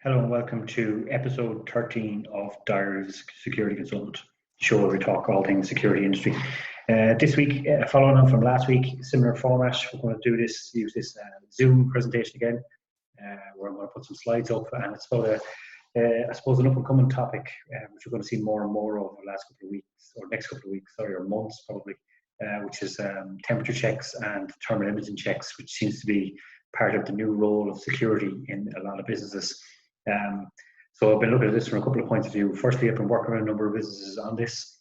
Hello and welcome to episode 13 of Diary's Security Consultant, the show where we talk all things security industry. This week, following on from last week, similar format, we're going to use this Zoom presentation again, where I'm going to put some slides up, and it's about I suppose, an up and coming topic, which we're going to see more and more over the last couple of weeks, or next couple of weeks, or months probably, which is temperature checks and thermal imaging checks, which seems to be part of the new role of security in a lot of businesses. So I've been looking at this from a couple of points of view. Firstly, I've been working with a number of businesses on this,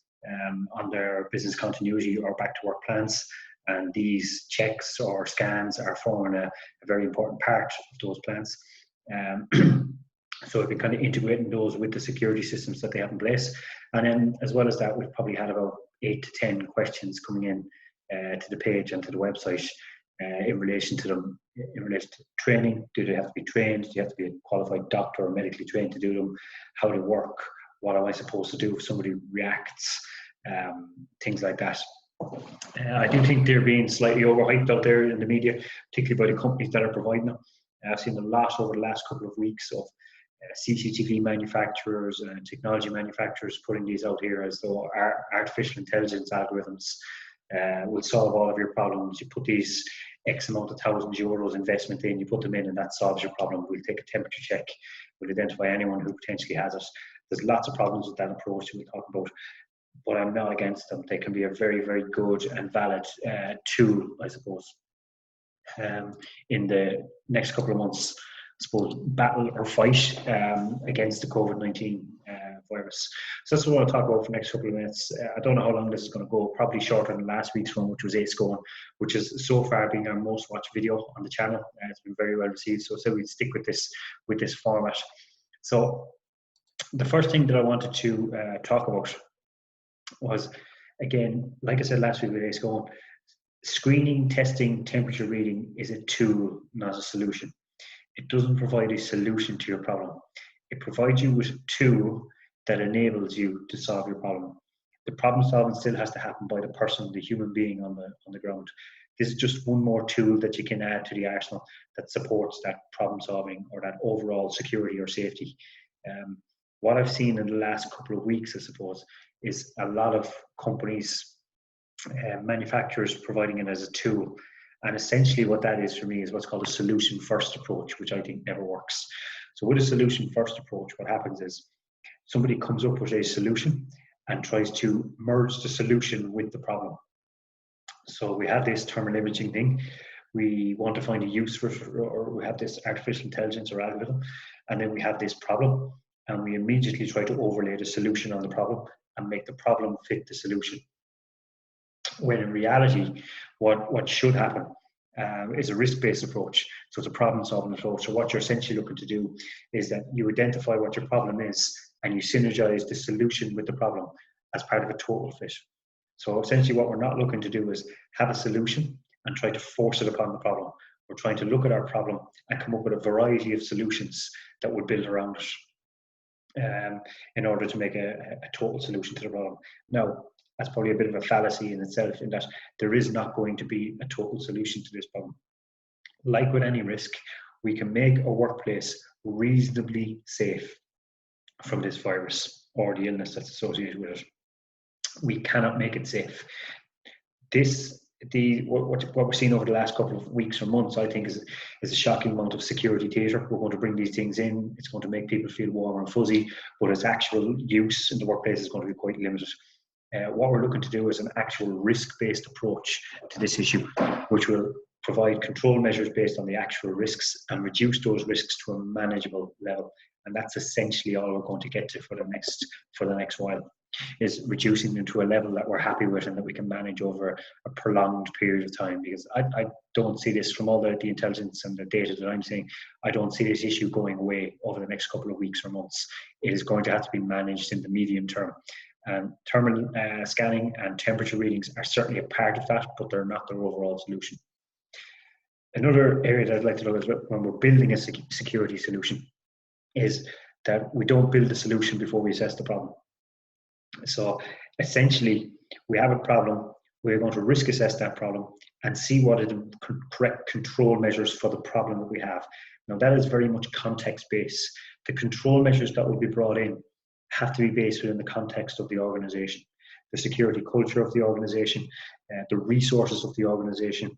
on their business continuity or back to work plans. And these checks or scans are forming a very important part of those plans. So I've been kind of integrating those with the security systems that they have in place. And then as well as that, we've probably had about 8 to 10 questions coming in to the page and to the website in relation to training. Do they have to be trained? Do you have to be a qualified doctor or medically trained to do them? How they work? What am I supposed to do if somebody reacts? Things like that. I do think they're being slightly overhyped out there in the media, particularly by the companies that are providing them. I've seen a lot over the last couple of weeks of CCTV manufacturers and technology manufacturers putting these out here as though artificial intelligence algorithms will solve all of your problems. You put these X amount of thousands euros investment in, you put them in, and that solves your problem. We'll take a temperature check, we'll identify anyone who potentially has it. There's lots of problems with that approach that we talk about, but I'm not against them. They can be a very, very good and valid tool, I suppose, in the next couple of months. I suppose battle or fight against the COVID-19 virus. So that's what I'll talk about for the next couple of minutes. I don't know how long this is going to go, probably shorter than last week's one, which was Ace Going, which has so far been our most watched video on the channel. It's been very well received, so we'd stick with this format. So the first thing that I wanted to talk about was, again, like I said last week with Ace Going, screening, testing, temperature reading is a tool, not a solution. It doesn't provide a solution to your problem. It provides you with a tool that enables you to solve your problem. The problem solving still has to happen by the person, the human being on the ground. This is just one more tool that you can add to the arsenal that supports that problem solving or that overall security or safety. What I've seen in the last couple of weeks, I suppose, is a lot of companies, manufacturers providing it as a tool. And essentially what that is for me is what's called a solution first approach, which I think never works. So with a solution first approach, what happens is somebody comes up with a solution and tries to merge the solution with the problem. So we have this thermal imaging thing. We want to find a use for it, or we have this artificial intelligence or algorithm, and then we have this problem, and we immediately try to overlay the solution on the problem and make the problem fit the solution. When in reality, what should happen is a risk-based approach. So it's a problem-solving approach. So what you're essentially looking to do is that you identify what your problem is and you synergize the solution with the problem as part of a total fit. So essentially what we're not looking to do is have a solution and try to force it upon the problem. We're trying to look at our problem and come up with a variety of solutions that would build around it in order to make a total solution to the problem. Now, that's probably a bit of a fallacy in itself, in that there is not going to be a total solution to this problem. Like with any risk, we can make a workplace reasonably safe from this virus or the illness that's associated with it. We cannot make it safe. What we're seeing over the last couple of weeks or months, I think, is a shocking amount of security theatre. We're going to bring these things in. It's going to make people feel warm and fuzzy, but its actual use in the workplace is going to be quite limited. What we're looking to do is an actual risk-based approach to this issue, which will provide control measures based on the actual risks and reduce those risks to a manageable level. And that's essentially all we're going to get to for the next while, is reducing them to a level that we're happy with and that we can manage over a prolonged period of time. Because I don't see this, from all the intelligence and the data that I'm seeing, I don't see this issue going away over the next couple of weeks or months. It is going to have to be managed in the medium term. Thermal scanning and temperature readings are certainly a part of that, but they're not their overall solution. Another area that I'd like to look at when we're building a security solution is that we don't build the solution before we assess the problem. So essentially, we have a problem, we're going to risk assess that problem and see what are the correct control measures for the problem that we have. Now, that is very much context-based. the control measures that will be brought in have to be based within the context of the organization, the security culture of the organization, the resources of the organization,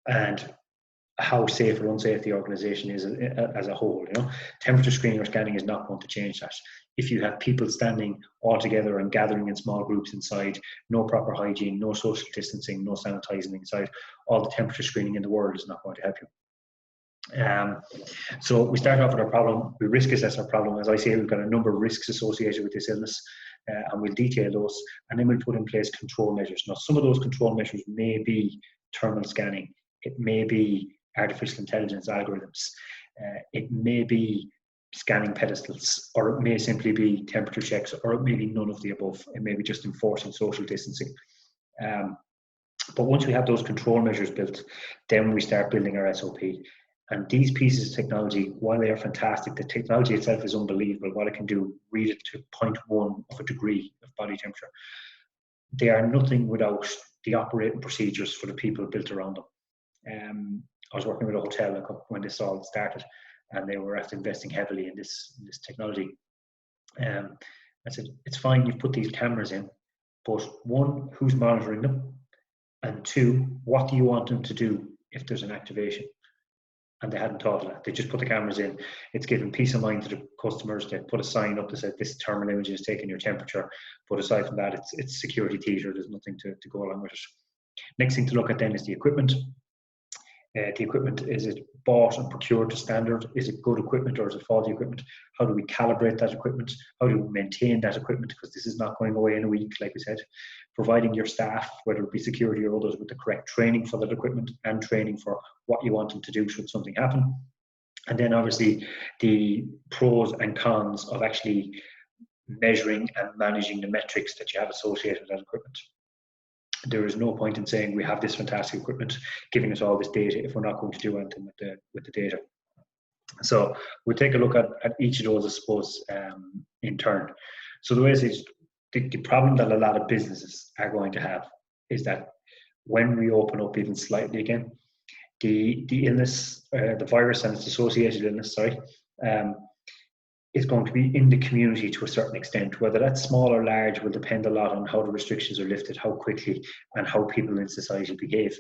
and how safe or unsafe the organization is as a whole. Temperature screening or scanning is not going to change that. If you have people standing all together and gathering in small groups inside, no proper hygiene, no social distancing, no sanitizing inside, all the temperature screening in the world is not going to help you. So we start off with our problem, we risk assess our problem. As I say, we've got a number of risks associated with this illness, and we'll detail those, and then we'll put in place control measures. Now, some of those control measures may be thermal scanning, it may be artificial intelligence algorithms, it may be scanning pedestals, or it may simply be temperature checks, or it may be none of the above. It may be just enforcing social distancing. But once we have those control measures built, then we start building our SOP. And these pieces of technology, while they are fantastic, the technology itself is unbelievable. What it can do, read it to 0.1 of a degree of body temperature. They are nothing without the operating procedures for the people built around them. I was working with a hotel when this all started, and they were after investing heavily in this technology. I said, it's fine, you've put these cameras in, but one, who's monitoring them? And two, what do you want them to do if there's an activation? And they hadn't thought of that. They just put the cameras in. It's giving peace of mind to the customers. They put a sign up that said this thermal image is taking your temperature. But aside from that, it's security theatre. There's nothing to go along with it. Next thing to look at then is the equipment. The equipment, is it bought and procured to standard? Is it good equipment or is it faulty equipment? How do we calibrate that equipment? How do we maintain that equipment? Because this is not going away in a week, like we said. Providing your staff, whether it be security or others, with the correct training for that equipment and training for what you want them to do should something happen. And then obviously the pros and cons of actually measuring and managing the metrics that you have associated with that equipment. There is no point in saying we have this fantastic equipment giving us all this data if we're not going to do anything with the data. So we'll take a look at each of those, I suppose, in turn. So the way is the problem that a lot of businesses are going to have is that when we open up even slightly again, the illness, the virus and its associated illness, is going to be in the community to a certain extent. Whether that's small or large will depend a lot on how the restrictions are lifted, how quickly, and how people in society behave.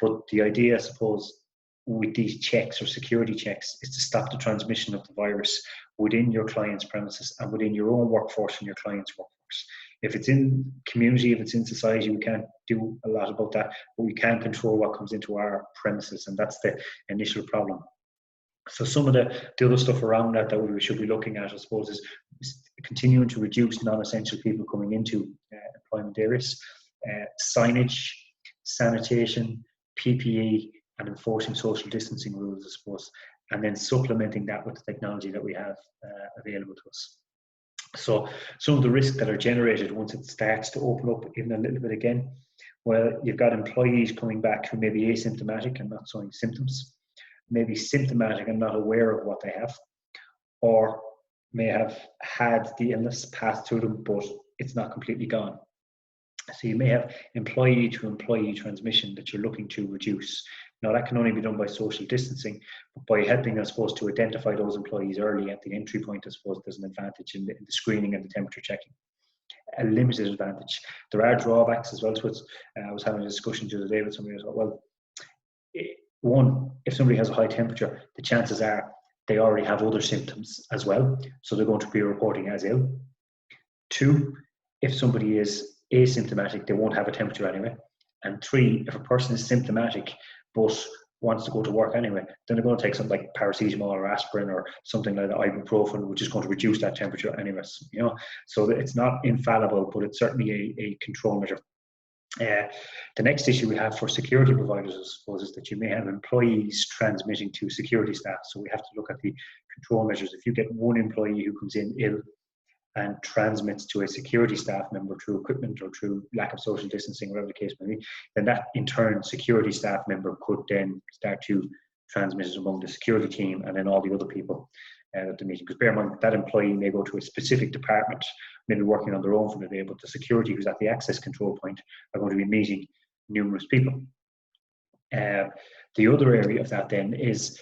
But the idea, I suppose, with these checks or security checks is to stop the transmission of the virus within your client's premises and within your own workforce and your client's workforce. If it's in community, if it's in society, we can't do a lot about that, but we can control what comes into our premises, and that's the initial problem. So some of the other stuff around that we should be looking at, I suppose, is continuing to reduce non-essential people coming into employment areas, signage, sanitation, PPE, and enforcing social distancing rules, I suppose, and then supplementing that with the technology that we have available to us. So some of the risks that are generated once it starts to open up even a little bit again, well, you've got employees coming back who may be asymptomatic and not showing symptoms, maybe symptomatic and not aware of what they have, or may have had the illness pass through them, but it's not completely gone. So you may have employee to employee transmission that you're looking to reduce. Now that can only be done by social distancing, but by helping, I suppose, to identify those employees early at the entry point, I suppose there's an advantage in the screening and the temperature checking. A limited advantage. There are drawbacks as well to it. I was having a discussion the other day with somebody as well. One, if somebody has a high temperature, the chances are they already have other symptoms as well, so they're going to be reporting as ill. Two, if somebody is asymptomatic, they won't have a temperature anyway. And three, if a person is symptomatic but wants to go to work anyway, then they're going to take something like paracetamol or aspirin or something like that, ibuprofen, which is going to reduce that temperature anyways. So it's not infallible, but it's certainly a control measure. The next issue we have for security providers, I suppose, is that you may have employees transmitting to security staff. So we have to look at the control measures. If you get one employee who comes in ill and transmits to a security staff member through equipment or through lack of social distancing, whatever the case may be, then that in turn security staff member could then start to transmit it among the security team and then all the other people at the meeting. Because bear in mind, that employee may go to a specific department, maybe working on their own for the day, but the security who's at the access control point are going to be meeting numerous people. The other area of that then is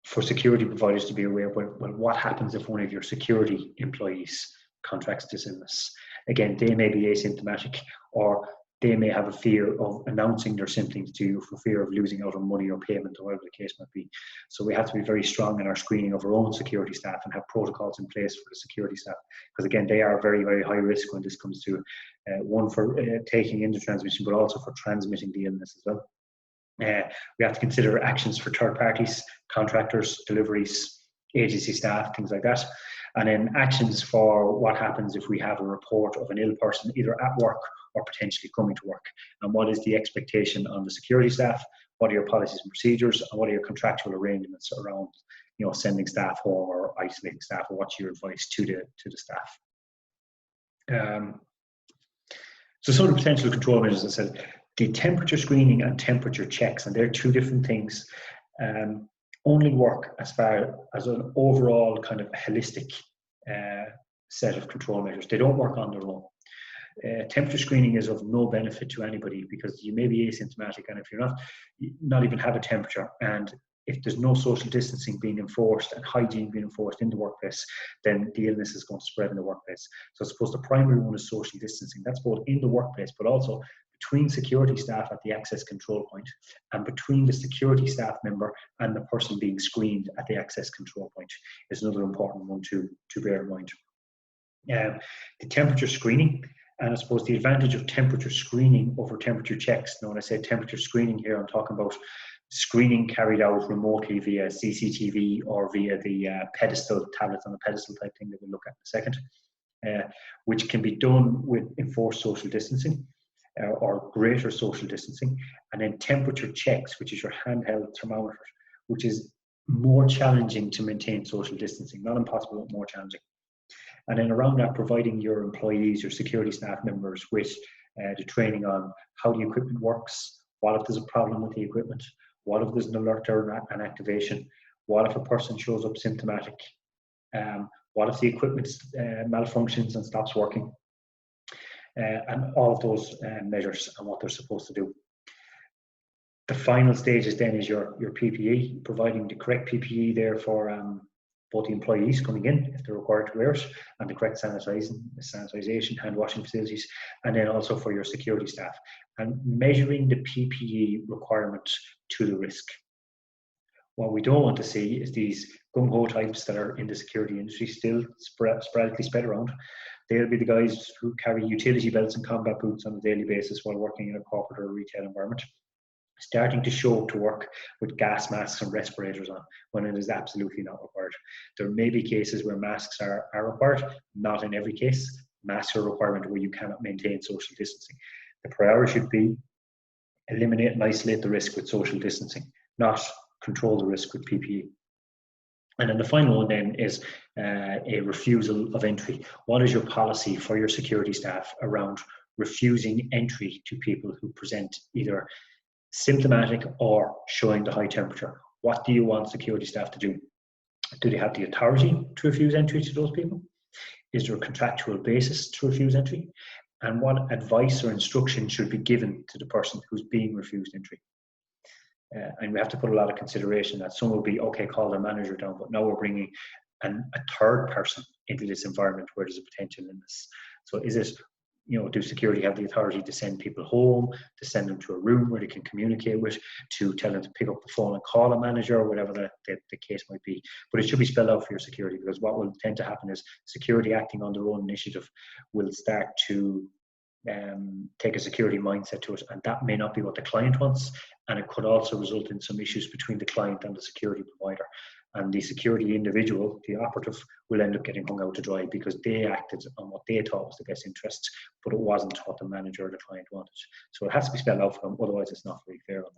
for security providers to be aware, well, what happens if one of your security employees contracts this illness? Again, they may be asymptomatic, or they may have a fear of announcing their symptoms to you for fear of losing out on money or payment, or whatever the case might be. So we have to be very strong in our screening of our own security staff and have protocols in place for the security staff, because again, they are very, very high risk when this comes to one, for taking in the transmission, but also for transmitting the illness as well. We have to consider actions for third parties, contractors, deliveries, agency staff, things like that. And then actions for what happens if we have a report of an ill person either at work or potentially coming to work. And what is the expectation on the security staff? What are your policies and procedures? And what are your contractual arrangements around, sending staff home or isolating staff, or what's your advice to the staff? So some of the potential control measures, as I said, the temperature screening and temperature checks, and they're two different things, only work as far as an overall kind of holistic set of control measures. They don't work on their own. Temperature screening is of no benefit to anybody, because you may be asymptomatic, and if you're not even have a temperature, and if there's no social distancing being enforced and hygiene being enforced in the workplace, then the illness is going to spread in the workplace. So I suppose the primary one is social distancing. That's both in the workplace, but also between security staff at the access control point, and between the security staff member and the person being screened at the access control point is another important one to bear in mind. The temperature screening, and I suppose the advantage of temperature screening over temperature checks. Now, when I say temperature screening here, I'm talking about screening carried out remotely via CCTV or via the pedestal, tablets on the pedestal type thing that we'll look at in a second, which can be done with enforced social distancing or greater social distancing. And then temperature checks, which is your handheld thermometer, which is more challenging to maintain social distancing, not impossible, but more challenging. And then around that, providing your employees, your security staff members with the training on how the equipment works, what if there's a problem with the equipment, what if there's an alert or an activation, what if a person shows up symptomatic, what if the equipment malfunctions and stops working, and all of those measures and what they're supposed to do. The final stages then is your PPE, providing the correct PPE there for both the employees coming in, if they're required to wear it, and the correct sanitization, hand washing facilities, and then also for your security staff, and measuring the PPE requirement to the risk. What we don't want to see is these gung-ho types that are in the security industry still sporadically spread around. They'll be the guys who carry utility belts and combat boots on a daily basis while working in a corporate or retail environment, starting to show up to work with gas masks and respirators on when it is absolutely not required. There may be cases where masks are required, not in every case. Masks are a requirement where you cannot maintain social distancing. The priority should be eliminate and isolate the risk with social distancing, not control the risk with PPE. And then the final one then is a refusal of entry. What is your policy for your security staff around refusing entry to people who present either symptomatic or showing the high temperature? What do you want security staff to do? Do they have the authority to refuse entry to those people? Is there a contractual basis to refuse entry? And what advice or instruction should be given to the person who's being refused entry? And we have to put a lot of consideration that some will be, okay, call their manager down, but now we're bringing a third person into this environment where there's a potential illness. So is it, do security have the authority to send people home, to send them to a room where they can communicate with, to tell them to pick up the phone and call a manager, or whatever the case might be? But it should be spelled out for your security, because what will tend to happen is security acting on their own initiative will start to take a security mindset to it, and that may not be what the client wants, and it could also result in some issues between the client and the security provider. And the security individual, the operative, will end up getting hung out to dry because they acted on what they thought was the best interest, but it wasn't what the manager or the client wanted. So it has to be spelled out for them, otherwise it's not very fair on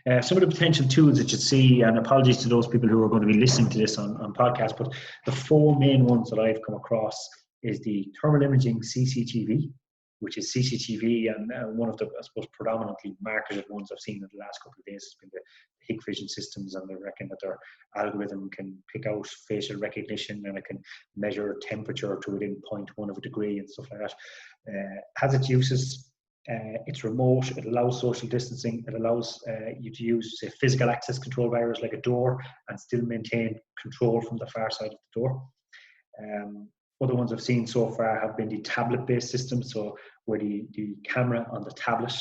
them. Some of the potential tools that you see, and apologies to those people who are going to be listening to this on podcast, but the four main ones that I've come across is the thermal imaging CCTV, which is CCTV, and one of the, I suppose, predominantly marketed ones I've seen in the last couple of days has been the Hikvision systems, and they reckon that their algorithm can pick out facial recognition and it can measure temperature to within 0.1 of a degree and stuff like that. Has its uses. It's remote. It allows social distancing. It allows you to use, say, physical access control barriers like a door and still maintain control from the far side of the door. Other ones I've seen so far have been the tablet-based systems, so where the camera on the tablet,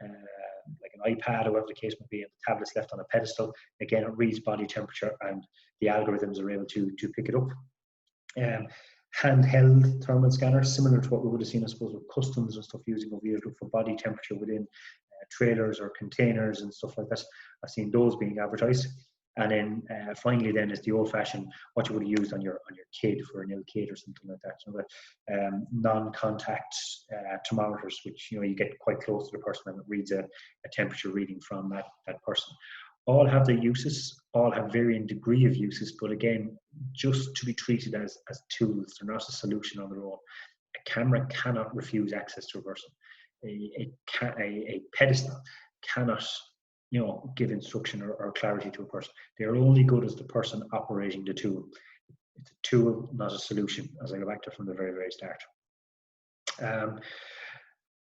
like an iPad or whatever the case may be, and the tablet's left on a pedestal. Again, it reads body temperature and the algorithms are able to pick it up. Handheld thermal scanners, similar to what we would have seen, I suppose, with customs and stuff using over here for body temperature within trailers or containers and stuff like that. I've seen those being advertised. And then finally, then is the old-fashioned what you would have used on your kid for an ill kid or something like that. So the non-contact thermometers, which you get quite close to the person and it reads a temperature reading from that person. All have their uses, all have varying degree of uses, but again, just to be treated as tools. They're not a solution on their own. A camera cannot refuse access to a person. A pedestal cannot give instruction or clarity to a person. They are only good as the person operating the tool. It's a tool, not a solution, as I go back to from the very, very start.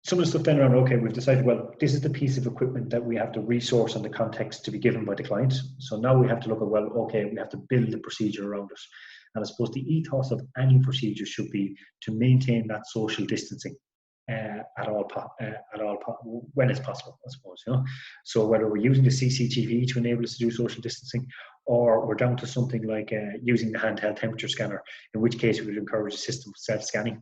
Some of the stuff then around, okay, we've decided, well, this is the piece of equipment that we have the resource and the context to be given by the client. So now we have to look at, well, okay, we have to build a procedure around it. And I suppose the ethos of any procedure should be to maintain that social distancing. When it's possible, I suppose. So whether we're using the CCTV to enable us to do social distancing, or we're down to something like using the handheld temperature scanner, in which case we would encourage a system of self-scanning.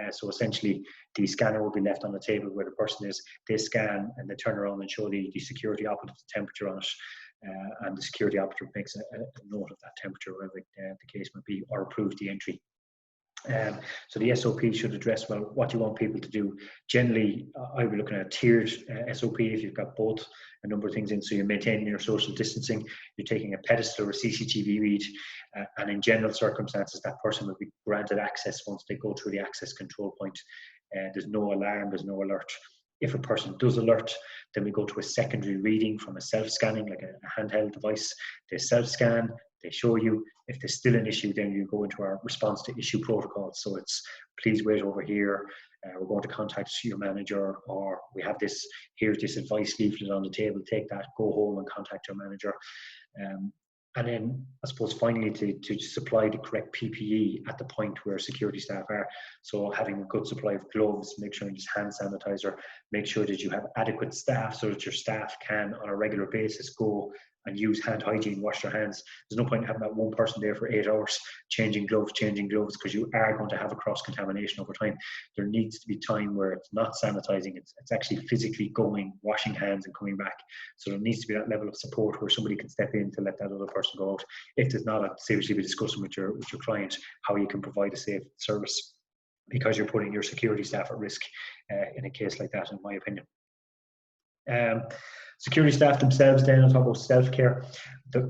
So essentially, the scanner will be left on the table where the person is. They scan and they turn around and show the security operative the temperature on it, and the security operative makes a note of that temperature, whatever the case might be, or approves the entry. So the SOP should address, well, what you want people to do. Generally, I'll be looking at a tiered SOP if you've got both a number of things in. So you're maintaining your social distancing, you're taking a pedestal or a CCTV read, and in general circumstances, that person will be granted access once they go through the access control point. There's no alarm, there's no alert. If a person does alert, then we go to a secondary reading from a self-scanning, like a handheld device. They self-scan, they show you. If there's still an issue, then you go into our response to issue protocol. So it's, please wait over here. We're going to contact your manager, or we have this, here's this advice leaflet on the table. Take that, go home and contact your manager. And then I suppose finally to supply the correct PPE at the point where security staff are. So having a good supply of gloves, make sure you use hand sanitizer, make sure that you have adequate staff so that your staff can on a regular basis go and use hand hygiene, wash their hands. There's no point in having that one person there for 8 hours changing gloves, because you are going to have a cross-contamination over time. There needs to be time where it's not sanitizing, it's actually physically going, washing hands and coming back. So there needs to be that level of support where somebody can step in to let that other person go out. If there's not, I'd seriously be discussing with your client how you can provide a safe service, because you're putting your security staff at risk in a case like that, in my opinion. Security staff themselves, then, on top of self-care,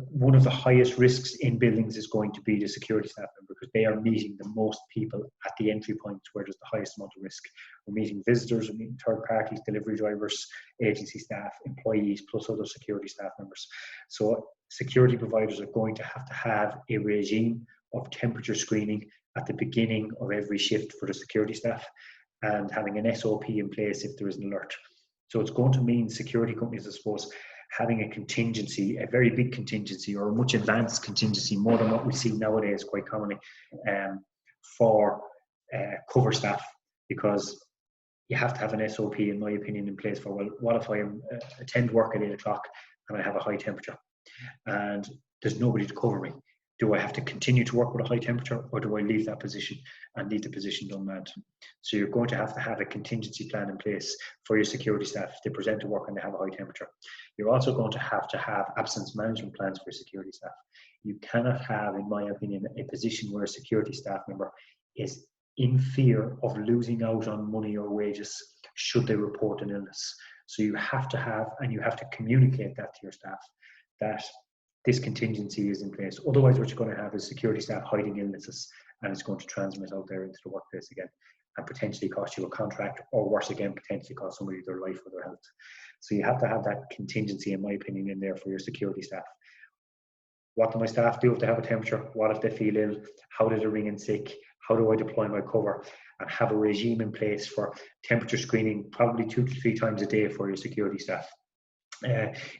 one of the highest risks in buildings is going to be the security staff member, because they are meeting the most people at the entry points where there's the highest amount of risk. We're meeting visitors, we're meeting third parties, delivery drivers, agency staff, employees, plus other security staff members. So security providers are going to have a regime of temperature screening at the beginning of every shift for the security staff, and having an SOP in place if there is an alert. So it's going to mean security companies, I suppose, having a contingency, a very big contingency, or a much advanced contingency, more than what we see nowadays quite commonly, for cover staff, because you have to have an SOP, in my opinion, in place for, well, what if I attend work at 8 o'clock and I have a high temperature and there's nobody to cover me? Do I have to continue to work with a high temperature, or do I leave that position and leave the position unmanned? So you're going to have a contingency plan in place for your security staff if they present to work and they have a high temperature. You're also going to have absence management plans for your security staff. You cannot have, in my opinion, a position where a security staff member is in fear of losing out on money or wages should they report an illness. So you have to have, and you have to communicate that to your staff, that this contingency is in place. Otherwise, what you're going to have is security staff hiding illnesses, and it's going to transmit out there into the workplace again, and potentially cost you a contract, or worse again, potentially cost somebody their life or their health. So you have to have that contingency, in my opinion, in there for your security staff. What do my staff do if they have a temperature? What if they feel ill? How do they ring in sick? how do I deploy my cover, and have a regime in place for temperature screening probably 2 to 3 times a day for your security staff.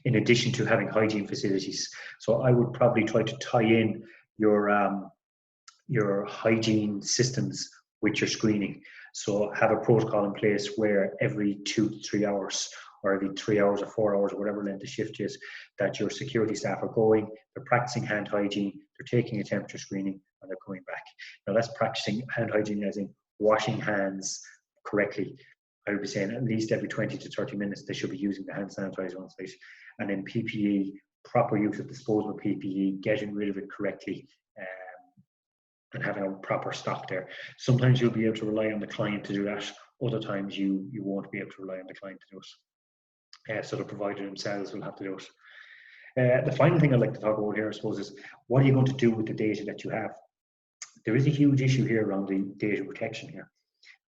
In addition to having hygiene facilities. So I would probably try to tie in your hygiene systems with your screening. So have a protocol in place where every 2 to 3 hours, or every 3 hours or 4 hours, or whatever length the shift is, that your security staff are going, they're practicing hand hygiene, they're taking a temperature screening, and they're coming back. Now that's practicing hand hygiene as in washing hands correctly. I would be saying at least every 20 to 30 minutes they should be using the hand sanitizer on site. And then PPE, proper use of disposable PPE, getting rid of it correctly, and having a proper stock there. Sometimes you'll be able to rely on the client to do that. Other times you won't be able to rely on the client to do it. So the provider themselves will have to do it. The final thing I'd like to talk about here, I suppose, is what are you going to do with the data that you have? There is a huge issue here around the data protection here,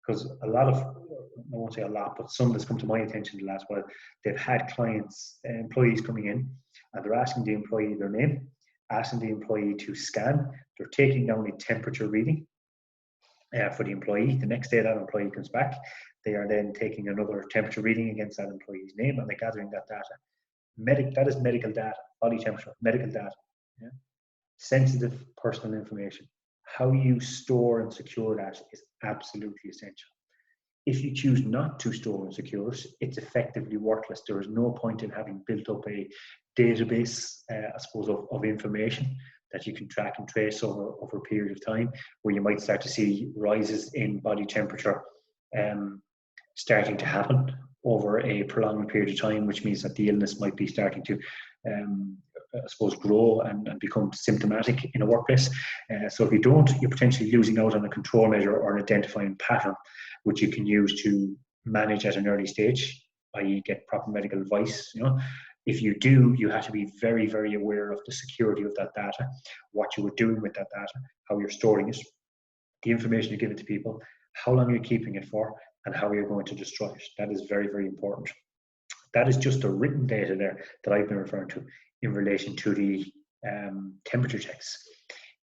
because a lot of, I won't say a lot, but some that's come to my attention the last while, they've had clients, employees coming in, and they're asking the employee their name, asking the employee to scan. They're taking down a temperature reading for the employee. The next day that employee comes back, they are then taking another temperature reading against that employee's name, and they're gathering that data. That is medical data, body temperature, medical data. Yeah? Sensitive personal information. How you store and secure that is absolutely essential. If you choose not to store and secure it, it's effectively worthless. There is no point in having built up a database, I suppose, of information that you can track and trace over a period of time, where you might start to see rises in body temperature starting to happen over a prolonged period of time, which means that the illness might be starting to, I suppose, grow and become symptomatic in a workplace. So if you don't, you're potentially losing out on a control measure or an identifying pattern, which you can use to manage at an early stage, i.e. get proper medical advice. If you do, you have to be very, very aware of the security of that data, what you are doing with that data, how you're storing it, the information you give it to people, how long you're keeping it for, and how you're going to destroy it. That is very, very important. That is just the written data there that I've been referring to in relation to the temperature checks.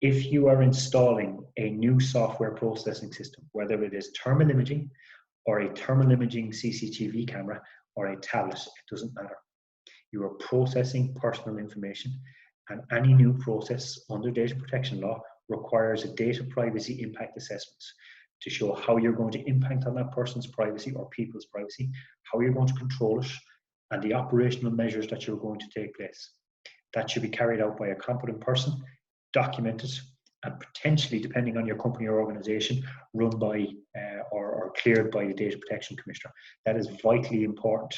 If you are installing a new software processing system, whether it is thermal imaging or a thermal imaging CCTV camera or a tablet, it doesn't matter. You are processing personal information, and any new process under data protection law requires a data privacy impact assessment to show how you're going to impact on that person's privacy or people's privacy, how you're going to control it, and the operational measures that you're going to take place. That should be carried out by a competent person, documented, and potentially, depending on your company or organization, run by or cleared by the Data Protection Commissioner. That is vitally important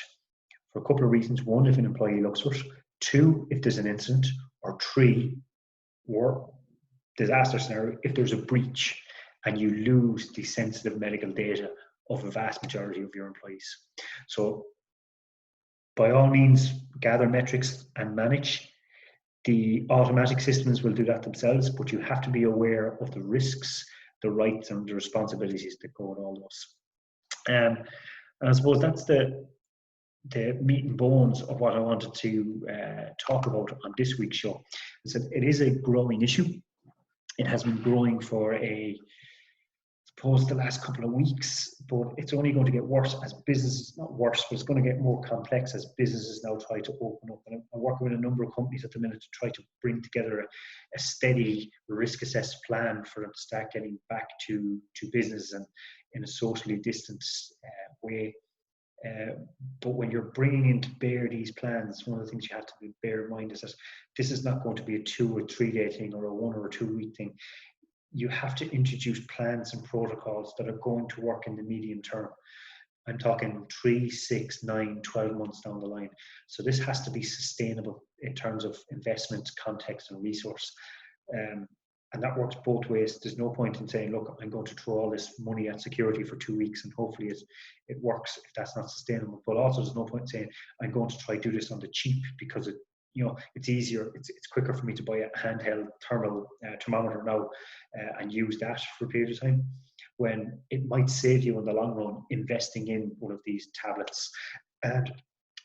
for a couple of reasons. One, if an employee looks for it. Two, if there's an incident. Or three, or disaster scenario, if there's a breach and you lose the sensitive medical data of a vast majority of your employees. So by all means, gather metrics and manage. The automatic systems will do that themselves, but you have to be aware of the risks, the rights, and the responsibilities that go with all those. And I suppose that's the meat and bones of what I wanted to talk about on this week's show. It is a growing issue. It has been growing for the last couple of weeks, but it's only going to get worse as businesses, not worse, but it's going to get more complex as businesses now try to open up. And I'm working with a number of companies at the minute to try to bring together a steady risk assessed plan for them to start getting back to business and in a socially distanced way. But when you're bringing into bear these plans, one of the things you have to bear in mind is that this is not going to be a 2 or 3 day thing or a 1 or 2 week thing. You have to introduce plans and protocols that are going to work in the medium term. I'm talking 3, 6, 9, 12 months down the line. So this has to be sustainable in terms of investment, context, and resource. And that works both ways. There's no point in saying, look, I'm going to throw all this money at security for 2 weeks and hopefully it works if that's not sustainable. But also there's no point in saying, I'm going to try to do this on the cheap because it's easier, it's quicker for me to buy a handheld thermometer now and use that for a period of time, when it might save you in the long run investing in one of these tablets. And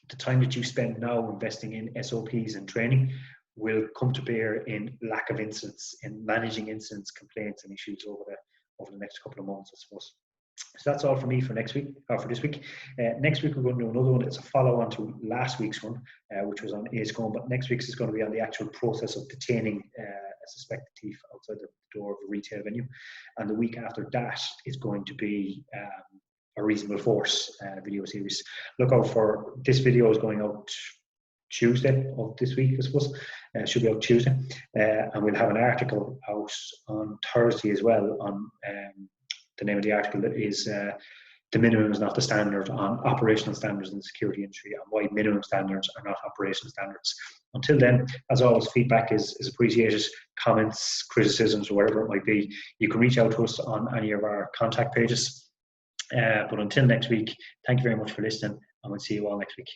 the time that you spend now investing in SOPs and training will come to bear in lack of incidents, in managing incidents, complaints, and issues over over the next couple of months, I suppose. So that's all for me for next week, or for this week. Next week we're going to do another one. It's a follow-on to last week's one, which was on ACE-COME, but next week's is going to be on the actual process of detaining a suspected thief outside the door of a retail venue. And the week after that is going to be a reasonable force video series. Look out for this video is going out Tuesday of this week, I suppose. Should be out Tuesday. And we'll have an article out on Thursday as well on the name of the article is the minimum is not the standard on operational standards in the security industry and why minimum standards are not operational standards. Until then, as always, feedback is appreciated. Comments, criticisms, whatever it might be, you can reach out to us on any of our contact pages. But until next week, thank you very much for listening, and we'll see you all next week.